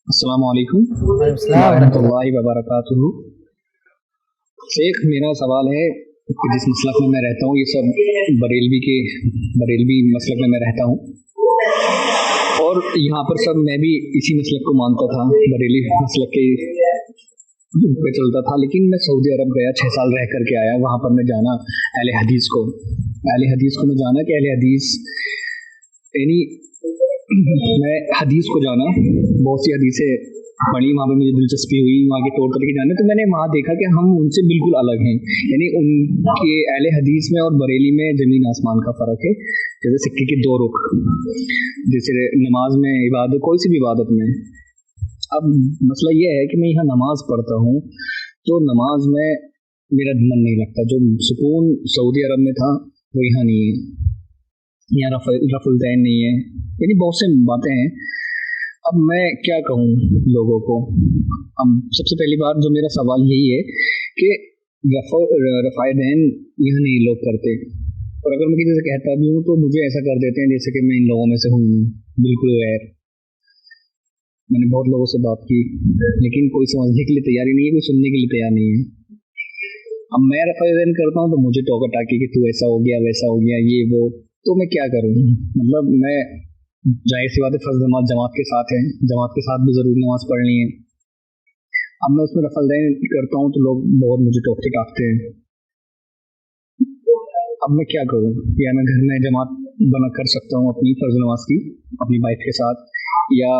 अस्सलाम वालेकुम वालेकुम वरहमतुल्लाहि वबरकातुहू। शेख, मेरा सवाल है कि जिस मसलक में मैं रहता हूँ, ये सब बरेलवी मसलक में मैं रहता हूँ, और यहाँ पर सब मैं भी इसी मसलक को मानता था, बरेली मसलक के पे चलता था। लेकिन मैं सऊदी अरब गया, 6 साल रह करके आया। वहाँ पर मैं जाना अहले हदीस को मैं जाना कि अहले हदीस यानी मैं हदीस को जाना, बहुत सी हदीसें पढ़ी, वहाँ पे मुझे दिलचस्पी हुई वहाँ के तौर तरीके जाने। तो मैंने वहाँ देखा कि हम उनसे बिल्कुल अलग हैं, यानी उनके अहले हदीस में और बरेली में ज़मीन आसमान का फ़र्क है। जैसे सिक्के के दो रुख, जैसे नमाज में इबादत, कोई सी भी इबादत में। अब मसला ये है कि मैं यहाँ नमाज पढ़ता हूँ तो नमाज में मेरा मन नहीं लगता। जो सुकून सऊदी अरब में था वो यहाँ नहीं है, यहाँ रफुल दैन नहीं है, यानी बहुत से बातें हैं। अब मैं क्या कहूँ लोगों को? अब सबसे पहली बात जो मेरा सवाल यही है कि रफ़ाए दैन यहाँ नहीं लोग करते, और अगर मैं किसी से कहता भी हूँ तो मुझे ऐसा कर देते हैं जैसे कि मैं इन लोगों में से हूँ, बिल्कुल गैर। मैंने बहुत लोगों से बात की, लेकिन कोई समझने के लिए तैयारी नहीं है, कोई सुनने के लिए तैयार नहीं है। अब मैं रफ़ाए दैन करता हूँ तो मुझे टोका टाकी कि तू ऐसा हो गया, वैसा हो गया, ये वो। तो मैं क्या करूँ? मतलब मैं, जाहिर सी बात है, फर्ज नमाज जमात के साथ है, जमात के साथ भी ज़रूर नमाज पढ़नी है। अब मैं उसमें रफ़ाए दैन करता हूँ तो लोग बहुत मुझे टोकते टाकते हैं। अब मैं क्या करूँ? या मैं घर में जमात बना कर सकता हूँ अपनी फर्ज नमाज की अपनी वाइफ के साथ, या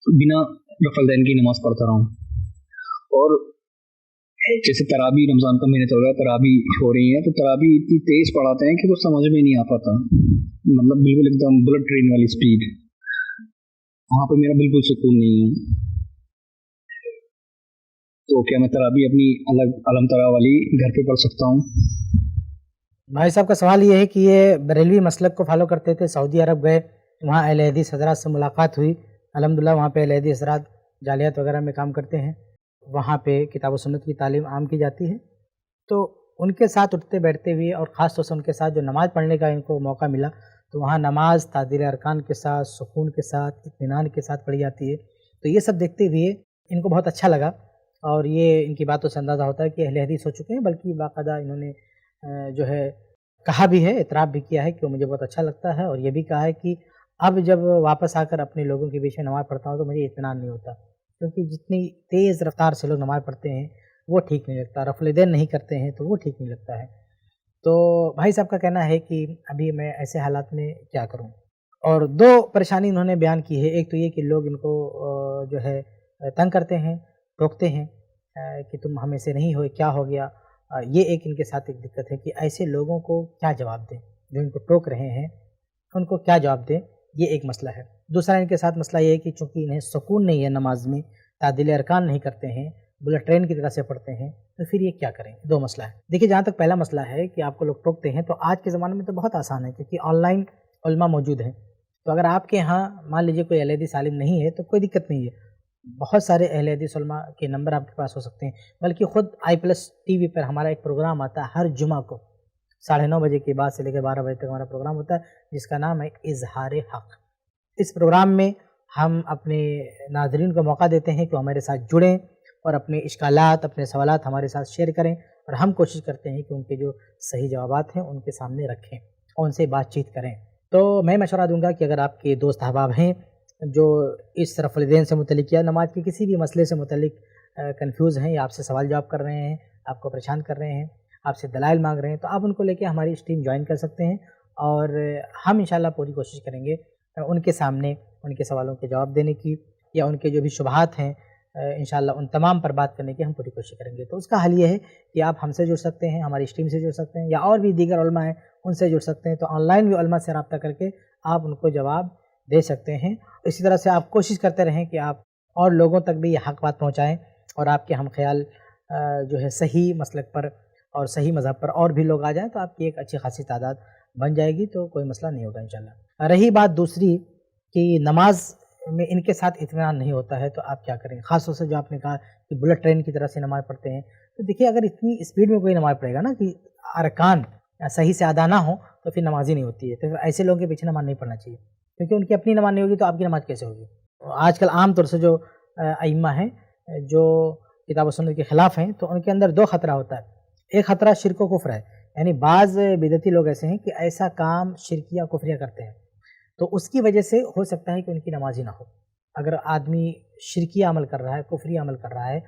बिना रफ़ाए दैन की नमाज पढ़ता रहूँ? और जैसे तराबी, रमज़ान का महीना चल रहा है, तराबी हो रही है, तो तराबी इतनी तेज़ पढ़ाते हैं कि वो समझ में नहीं आ पाता, मतलब बिल्कुल एकदम बुलेट ट्रेन वाली स्पीड। वहाँ पे मेरा बिल्कुल सुकून नहीं है। तो क्या मैं तराबी अपनी अलग अलम तरा वाली घर पे पढ़ सकता हूँ? भाई साहब का सवाल ये है कि ये बरेलवी मसलक को फॉलो करते थे, सऊदी अरब गए, वहाँ अहले हदीस हज़रात से मुलाकात हुई। अल्हम्दुलिल्लाह वहाँ पे अहले हदीस हज़रात जालियात वगैरह में काम करते हैं, वहाँ पे किताब व सुन्नत की तालीम आम की जाती है। तो उनके साथ उठते बैठते हुए और ख़ास तौर से उनके साथ जो नमाज़ पढ़ने का इनको मौका मिला, तो वहाँ नमाज तादील अरकान के साथ, सुकून के साथ, इत्मीनान के साथ पढ़ी जाती है। तो ये सब देखते हुए इनको बहुत अच्छा लगा, और ये इनकी बातों से अंदाज़ा होता है कि अहले हदीस हो चुके हैं। बल्कि बाकायदा इन्होंने जो है कहा भी है, इतराफ़ भी किया है कि मुझे बहुत अच्छा लगता है, और ये भी कहा है कि अब जब वापस आकर अपने लोगों के बीच में नमाज़ पढ़ता हूँ तो मुझे इत्मीनान नहीं होता, क्योंकि जितनी तेज़ रफ़्तार से लोग नमाज़ पढ़ते हैं वो ठीक नहीं लगता, रफ़्ल दैन नहीं करते हैं तो वो ठीक नहीं लगता है। तो भाई साहब का कहना है कि अभी मैं ऐसे हालात में क्या करूँ? और 2 परेशानी इन्होंने बयान की है। एक तो ये कि लोग इनको जो है तंग करते हैं, टोकते हैं कि तुम हम में से नहीं हो, क्या हो गया? ये एक इनके साथ एक दिक्कत है कि ऐसे लोगों को क्या जवाब दें, जो इनको टोक रहे हैं, उनको क्या जवाब दें, ये एक मसला है। दूसरा इनके साथ मसला ये है कि चूँकि इन्हें सुकून नहीं है नमाज़ में, तादील अरकान नहीं करते हैं, बुलेट ट्रेन की तरह से पढ़ते हैं, तो फिर ये क्या करें? 2 मसला है। देखिए, जहाँ तक पहला मसला है कि आपको लोग टोकते हैं, तो आज के ज़माने में तो बहुत आसान है, क्योंकि ऑनलाइन उलमा मौजूद हैं। तो अगर आपके यहाँ मान लीजिए कोई अहले हदीस आलिम नहीं है तो कोई दिक्कत नहीं है। बहुत सारे अहले हदीस उलमा के नंबर आपके पास हो सकते हैं। बल्कि खुद i+ टीवी पर हमारा एक प्रोग्राम आता है हर जुमा को, 9:30 बजे के बाद से लेकर 12 बजे तक हमारा प्रोग्राम होता है, जिसका नाम है इज़हार हक़। इस प्रोग्राम में हम अपने नाज़रीन को मौका देते हैं कि वो हमारे साथ जुड़ें और अपने इश्कालात, अपने सवालात हमारे साथ शेयर करें, और हम कोशिश करते हैं कि उनके जो सही जवाबात हैं उनके सामने रखें और उनसे बातचीत करें। तो मैं मशवरा दूँगा कि अगर आपके दोस्त अहबाब हैं जो इस रफ़्ल दैन से मुतल्लिक़ या नमाज के किसी भी मसले से मुतल्लिक़ कन्फ्यूज़ हैं, या आपसे सवाल जवाब कर रहे हैं, आपको परेशान कर रहे हैं, आपसे दलाइल माँग रहे हैं, तो आप उनको लेके हमारी इस टीम जॉइन कर सकते हैं, और हम इंशाअल्लाह पूरी कोशिश करेंगे उनके सामने उनके सवालों के जवाब देने की, या उनके जो भी शुबहात हैं इंशाअल्लाह उन तमाम पर बात करने की हम पूरी कोशिश करेंगे। तो उसका हल ये है कि आप हमसे जुड़ सकते हैं, हमारी इस टीम से जुड़ सकते हैं, या और भी दीगर उलमा हैं उनसे जुड़ सकते हैं। तो ऑनलाइन भी उलमा से रब्ता करके आप उनको जवाब दे सकते हैं। इसी तरह से आप कोशिश करते रहें कि आप और लोगों तक भी ये हक़ बात पहुँचाएँ, और आपके हम ख़याल जो है सही मसलक पर और सही मज़हब पर और भी लोग आ जाएँ, तो आपकी एक अच्छी खासी तादाद बन जाएगी, तो कोई मसला नहीं होगा इंशाअल्लाह। रही बात दूसरी कि नमाज में इनके साथ इत्मीनान नहीं होता है, तो आप क्या करें? ख़ास तौर से जो आपने कहा कि बुलेट ट्रेन की तरह से नमाज़ पढ़ते हैं, तो देखिए, अगर इतनी स्पीड में कोई नमाज़ पढ़ेगा ना कि अरकान सही से अदा ना हो, तो फिर नमाज़ ही नहीं होती है। तो ऐसे लोगों के पीछे नमाज़ नहीं पढ़ना चाहिए, क्योंकि उनकी अपनी नमाज़ नहीं होगी तो आपकी नमाज़ कैसे होगी? آج کل عام طور سے جو ائمہ ہیں جو کتاب و سنت کے خلاف ہیں تو ان کے اندر دو خطرہ ہوتا ہے. ایک خطرہ شرک و کفر ہے، یعنی بعض بدعتی لوگ ایسے ہیں کہ ایسا کام شرکیہ کفریہ کرتے ہیں تو اس کی وجہ سے ہو سکتا ہے کہ ان کی نماز ہی نہ ہو. اگر آدمی شرکیہ عمل کر رہا ہے، کفری عمل کر رہا ہے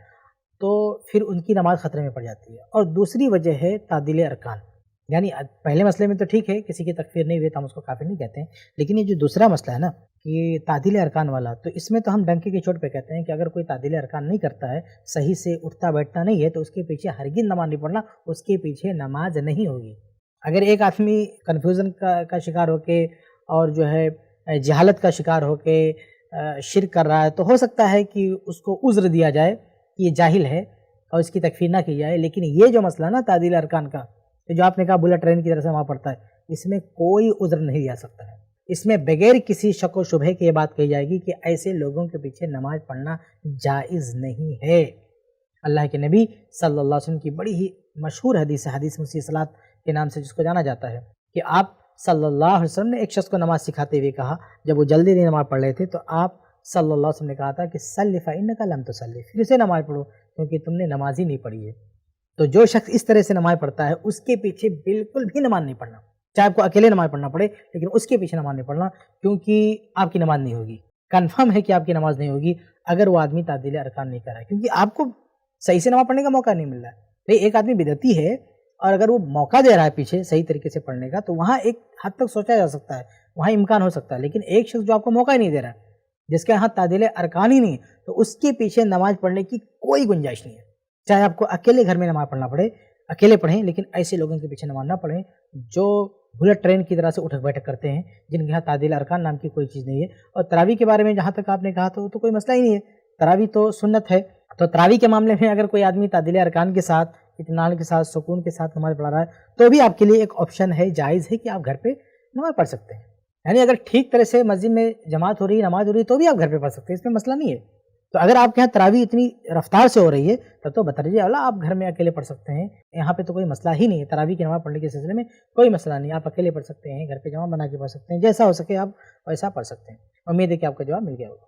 تو پھر ان کی نماز خطرے میں پڑ جاتی ہے. اور دوسری وجہ ہے تعدیل ارکان، یعنی پہلے مسئلے میں تو ٹھیک ہے کسی کی تکفیر نہیں ہوئی تو ہم اس کو کافر نہیں کہتے ہیں، لیکن یہ جو دوسرا مسئلہ ہے نا کہ تعدیل ارکان والا، تو اس میں تو ہم ڈنکے کی چوٹ پہ کہتے ہیں کہ اگر کوئی تعدیل ارکان نہیں کرتا ہے، صحیح سے اٹھتا بیٹھتا نہیں ہے، تو اس کے پیچھے ہرگز نماز نہیں پڑھنا، اس کے پیچھے نماز نہیں ہوگی. اگر ایک آدمی کنفیوژن کا شکار ہو کے اور جو ہے جہالت کا شکار ہو کے شرک کر رہا ہے تو ہو سکتا ہے کہ اس کو عذر دیا جائے کہ یہ جاہل ہے اور اس کی تکفیر نہ کی جائے. لیکن یہ جو مسئلہ نا تعدیل ارکان کا، جو آپ نے کہا بلٹ ٹرین کی طرح سے وہاں پڑتا ہے، اس میں کوئی عذر نہیں دیا سکتا ہے. اس میں بغیر کسی شک و شبہ کے یہ بات کہی جائے گی کہ ایسے لوگوں کے پیچھے نماز پڑھنا جائز نہیں ہے. اللہ کے نبی صلی اللہ علیہ وسلم کی بڑی ہی مشہور حدیث ہے، حدیث مسیح صلاۃ کے نام سے جس کو جانا جاتا ہے، کہ آپ صلی اللہ علیہ وسلم نے ایک شخص کو نماز سکھاتے ہوئے کہا، جب وہ جلدی نہیں نماز پڑھ رہے تھے تو آپ صلی اللہ علیہ وسلم نے کہا تھا کہ صلی فإنک لم تصلی، پھر سے نماز پڑھو کیونکہ تم نے نماز ہی نہیں پڑھی ہے. تو جو شخص اس طرح سے نماز پڑھتا ہے اس کے پیچھے بالکل بھی نماز نہیں پڑھنا، چاہے آپ کو اکیلے نماز پڑھنا پڑے لیکن اس کے پیچھے نماز نہیں پڑھنا، کیونکہ آپ کی نماز نہیں ہوگی. کنفرم ہے کہ آپ کی نماز نہیں ہوگی اگر وہ آدمی تعدیل ارکان نہیں کرا ہے، کیونکہ آپ کو صحیح سے نماز پڑھنے کا موقع نہیں مل رہا ہے. ایک آدمی بدعتی ہے اور اگر وہ موقع دے رہا ہے پیچھے صحیح طریقے سے پڑھنے کا تو وہاں ایک حد تک سوچا جا سکتا ہے، وہاں امکان ہو سکتا ہے. لیکن ایک شخص جو آپ کو موقع ہی نہیں دے رہا ہے، جس کے یہاں تعدیل ارکان ہی نہیں ہے، تو اس کے پیچھے نماز پڑھنے کی کوئی گنجائش نہیں ہے. چاہے آپ کو اکیلے گھر میں نماز پڑھنا پڑے، اکیلے پڑھیں، لیکن ایسے لوگوں کے پیچھے نماز نہ پڑھیں جو بلٹ ٹرین کی طرح سے اٹھک بیٹھک کرتے ہیں، جن کے یہاں تعدیل ارکان نام کی کوئی چیز نہیں ہے. اور تراویح کے بارے میں جہاں تک آپ نے کہا تو کوئی مسئلہ ہی نہیں ہے، تراویح تو سنت ہے. تو تراویح کے معاملے میں اگر کوئی آدمی تعدیل ارکان کے ساتھ، اطمینان کے ساتھ، سکون کے ساتھ نماز پڑھا رہا ہے تو بھی آپ کے لیے ایک آپشن ہے، جائز ہے کہ آپ گھر پہ نماز پڑھ سکتے ہیں. یعنی اگر ٹھیک طرح سے مسجد میں جماعت ہو رہی ہے، نماز ہو رہی ہے تو بھی آپ گھر پہ پڑھ سکتے ہیں، اس میں مسئلہ نہیں ہے. تو اگر آپ کے یہاں تراویح اتنی رفتار سے ہو رہی ہے تب تو بترجیح اولا آپ گھر میں اکیلے پڑھ سکتے ہیں. یہاں پہ تو کوئی مسئلہ ہی نہیں ہے، تراویح کی نماز پڑھنے کے سلسلے میں کوئی مسئلہ نہیں. آپ اکیلے پڑھ سکتے ہیں، گھر پہ جماعت بنا کے پڑھ سکتے ہیں، جیسا ہو سکے آپ ویسا پڑھ سکتے ہیں. امید ہے کہ آپ کا جواب مل گیا ہوگا.